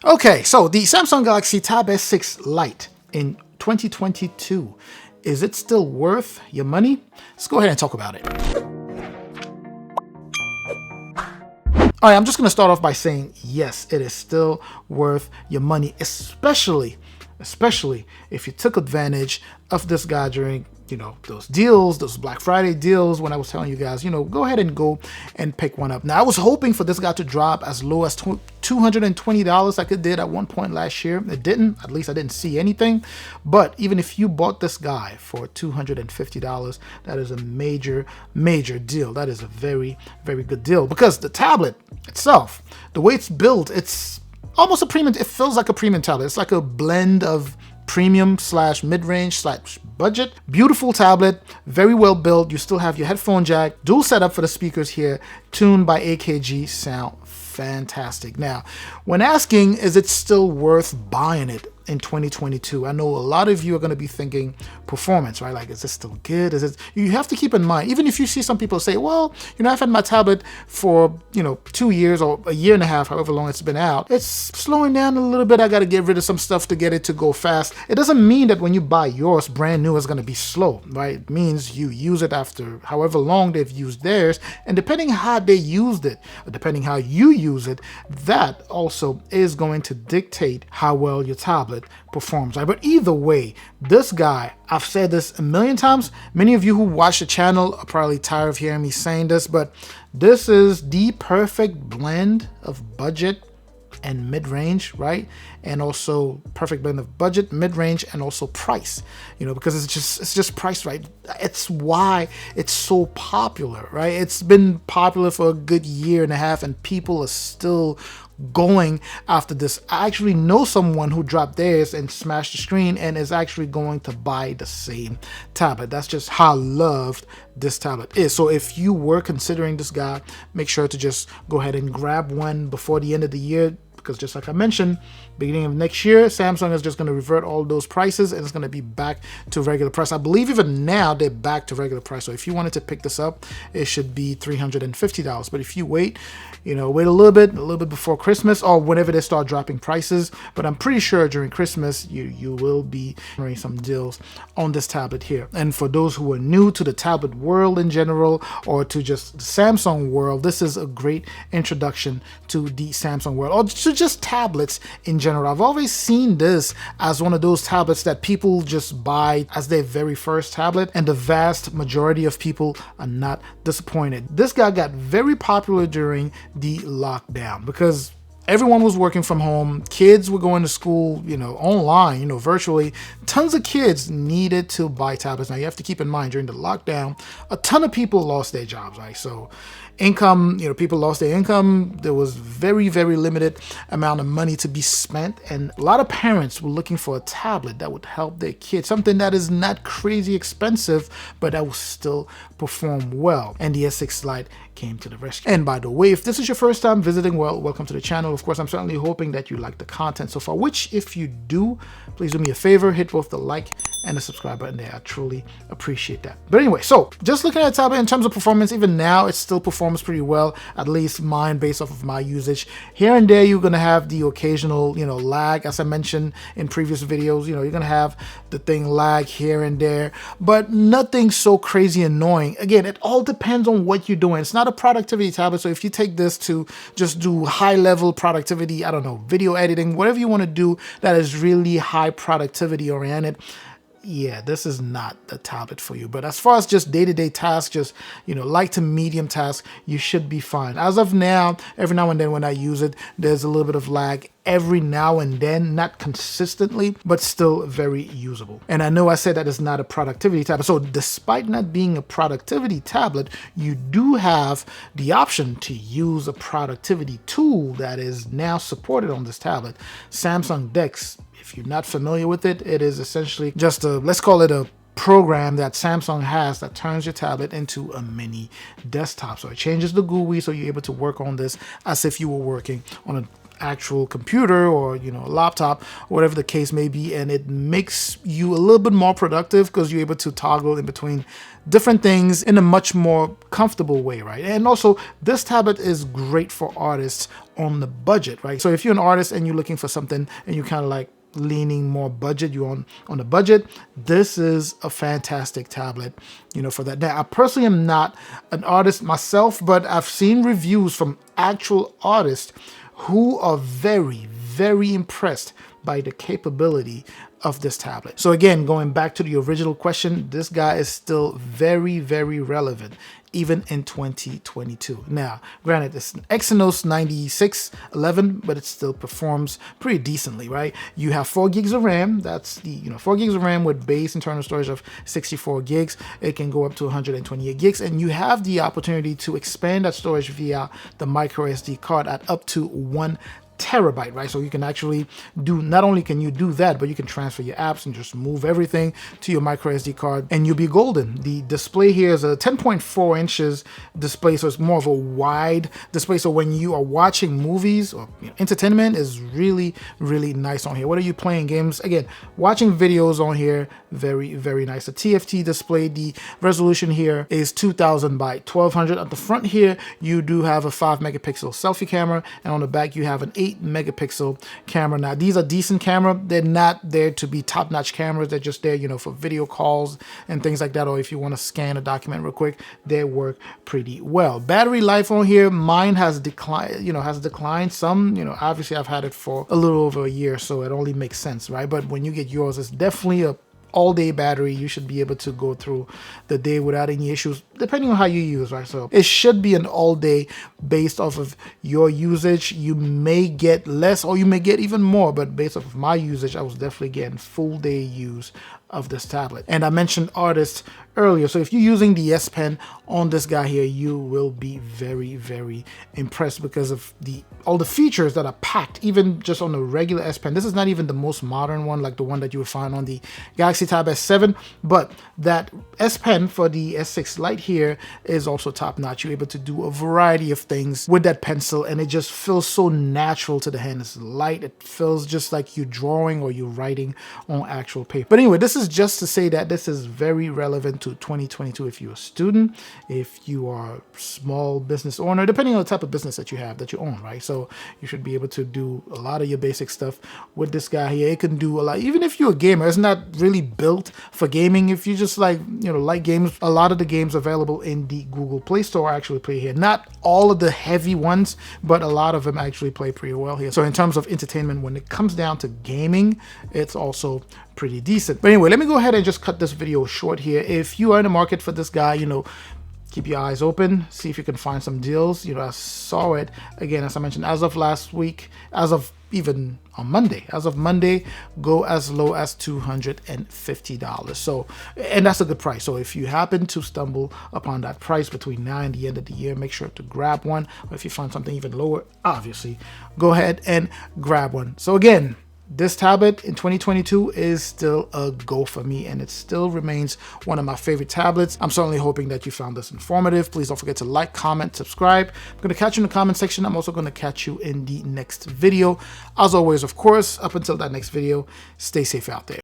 Okay, so the Samsung Galaxy Tab S6 Lite in 2022, is it still worth your money? Let's go ahead and talk about it. All right, I'm just going to start off by saying, yes, it is still worth your money, especially if you took advantage of this guy during, those deals, those Black Friday deals when I was telling you guys, go ahead and go and pick one up. Now, I was hoping for this guy to drop as low as $220 like it did at one point last year. It didn't. At least I didn't see anything. But even if you bought this guy for $250, that is a major deal. That is a very, very good deal, because the tablet itself, the way it's built, it's almost a premium. It feels like a premium tablet. It's like a blend of premium / mid-range / budget. Beautiful tablet, very well built. You still have your headphone jack, dual setup for the speakers here, tuned by AKG, sound fantastic. Now, when asking, is it still worth buying it in 2022? I know a lot of you are going to be thinking performance, right? Like, is this still good? You have to keep in mind, even if you see some people say, well, I've had my tablet for, 2 years or a year and a half, however long it's been out. It's slowing down a little bit. I got to get rid of some stuff to get it to go fast. It doesn't mean that when you buy yours brand new, it's going to be slow, right? It means you use it after however long they've used theirs. And depending how they used it, or depending how you use it, that also is going to dictate how well your tablet performs, right? But either way, this guy, I've said this a million times. Many of you who watch the channel are probably tired of hearing me saying this, but this is the perfect blend of budget and mid-range, right? And also perfect blend of budget, mid-range, and also price, because it's just priced right. It's why it's so popular, right? It's been popular for a good year and a half, and people are still going after this. I actually know someone who dropped theirs and smashed the screen and is actually going to buy the same tablet. That's just how loved this tablet is. So if you were considering this guy, make sure to just go ahead and grab one before the end of the year, because just like I mentioned, beginning of next year, Samsung is just going to revert all those prices and it's going to be back to regular price. I believe even now they're back to regular price. So if you wanted to pick this up, it should be $350. But if you wait, wait a little bit before Christmas or whenever they start dropping prices. But I'm pretty sure during Christmas, you will be hearing some deals on this tablet here. And for those who are new to the tablet world in general, or to just the Samsung world, this is a great introduction to the Samsung world, or to just tablets in general. I've always seen this as one of those tablets that people just buy as their very first tablet, and the vast majority of people are not disappointed. This guy got very popular during the lockdown because everyone was working from home. Kids were going to school, online, virtually. Tons of kids needed to buy tablets. Now, you have to keep in mind, during the lockdown, a ton of people lost their jobs, right? So income, people lost their income. There was very, very limited amount of money to be spent. And a lot of parents were looking for a tablet that would help their kids, something that is not crazy expensive, but that will still perform well. And the S6 Lite came to the rescue. And by the way, if this is your first time visiting, well, welcome to the channel. Of course, I'm certainly hoping that you like the content so far, which if you do, please do me a favor, hit both the like and the subscribe button there. I truly appreciate that. But anyway, so just looking at the tablet in terms of performance, even now it still performs pretty well, at least mine based off of my usage. Here and there, you're gonna have the occasional, lag, as I mentioned in previous videos. You're gonna have the thing lag here and there, but nothing so crazy annoying. Again, it all depends on what you're doing. It's not a productivity tablet, so if you take this to just do high-level productivity, I don't know, video editing, whatever you want to do that is really high productivity oriented, yeah, this is not the tablet for you. But as far as just day-to-day tasks, just, light to medium tasks, you should be fine. As of now, every now and then when I use it, there's a little bit of lag every now and then, not consistently, but still very usable. And I know I said that it's not a productivity tablet. So despite not being a productivity tablet, you do have the option to use a productivity tool that is now supported on this tablet, Samsung DeX. If you're not familiar with it, it is essentially just let's call it a program that Samsung has that turns your tablet into a mini desktop. So it changes the GUI, so you're able to work on this as if you were working on a actual computer or a laptop, whatever the case may be, and it makes you a little bit more productive because you're able to toggle in between different things in a much more comfortable way, right? And also, this tablet is great for artists on the budget, right? So if you're an artist and you're looking for something and you're kind of like leaning more budget, you're on the budget, this is a fantastic tablet, for that. Now, I personally am not an artist myself, but I've seen reviews from actual artists who are very, very impressed by the capability of this tablet. So again, going back to the original question, this guy is still very, very relevant even in 2022. Now, granted, it's an Exynos 9611, but it still performs pretty decently, right? You have 4 gigs of RAM. That's the 4 gigs of RAM with base internal storage of 64 gigs. It can go up to 128 gigs, and you have the opportunity to expand that storage via the micro SD card at up to 1 terabyte, right? So you can actually do, not only can you do that, but you can transfer your apps and just move everything to your micro SD card and you'll be golden. The display here is a 10.4 inches display, so it's more of a wide display. So when you are watching movies or entertainment is really, really nice on here. What are you playing games? Again, watching videos on here, very, very nice. The TFT display, the resolution here is 2000 by 1200. At the front here, you do have a 5 megapixel selfie camera, and on the back you have an 8 megapixel camera. Now, these are decent camera. They're not there to be top-notch cameras. They're just there, for video calls and things like that, or if you want to scan a document real quick, they work pretty well. Battery life on here, mine has declined some. Obviously I've had it for a little over a year, so it only makes sense, right? But when you get yours, it's definitely a all-day battery. You should be able to go through the day without any issues, depending on how you use, right? So it should be an all-day based off of your usage. You may get less or you may get even more, but based off of my usage, I was definitely getting full-day use of this tablet. And I mentioned artists earlier, so if you're using the S Pen on this guy here, you will be very, very impressed because of all the features that are packed, even just on the regular S Pen. This is not even the most modern one, like the one that you would find on the Galaxy Tab S7, but that S Pen for the S6 Lite here is also top notch. You're able to do a variety of things with that pencil, and it just feels so natural to the hand. It's light, it feels just like you're drawing or you're writing on actual paper. But anyway, this is just to say that this is very relevant to 2022 if you're a student, if you are a small business owner, depending on the type of business that you have, that you own, right? So you should be able to do a lot of your basic stuff with this guy here. It can do a lot, even if you're a gamer. It's not really built for gaming. If you just like games, a lot of the games available in the Google Play Store actually play here. Not all of the heavy ones, but a lot of them actually play pretty well here. So in terms of entertainment, when it comes down to gaming, it's also pretty decent. But anyway, let me go ahead and just cut this video short here. If you are in the market for this guy, keep your eyes open, see if you can find some deals. I saw it again, as I mentioned, as of last week, as of even on Monday, go as low as $250. So, and that's a good price. So if you happen to stumble upon that price between now and the end of the year, make sure to grab one. Or if you find something even lower, obviously go ahead and grab one. So again, this tablet in 2022 is still a go for me, and it still remains one of my favorite tablets. I'm certainly hoping that you found this informative. Please don't forget to like, comment, subscribe. I'm going to catch you in the comment section. I'm also going to catch you in the next video. As always, of course, up until that next video, stay safe out there.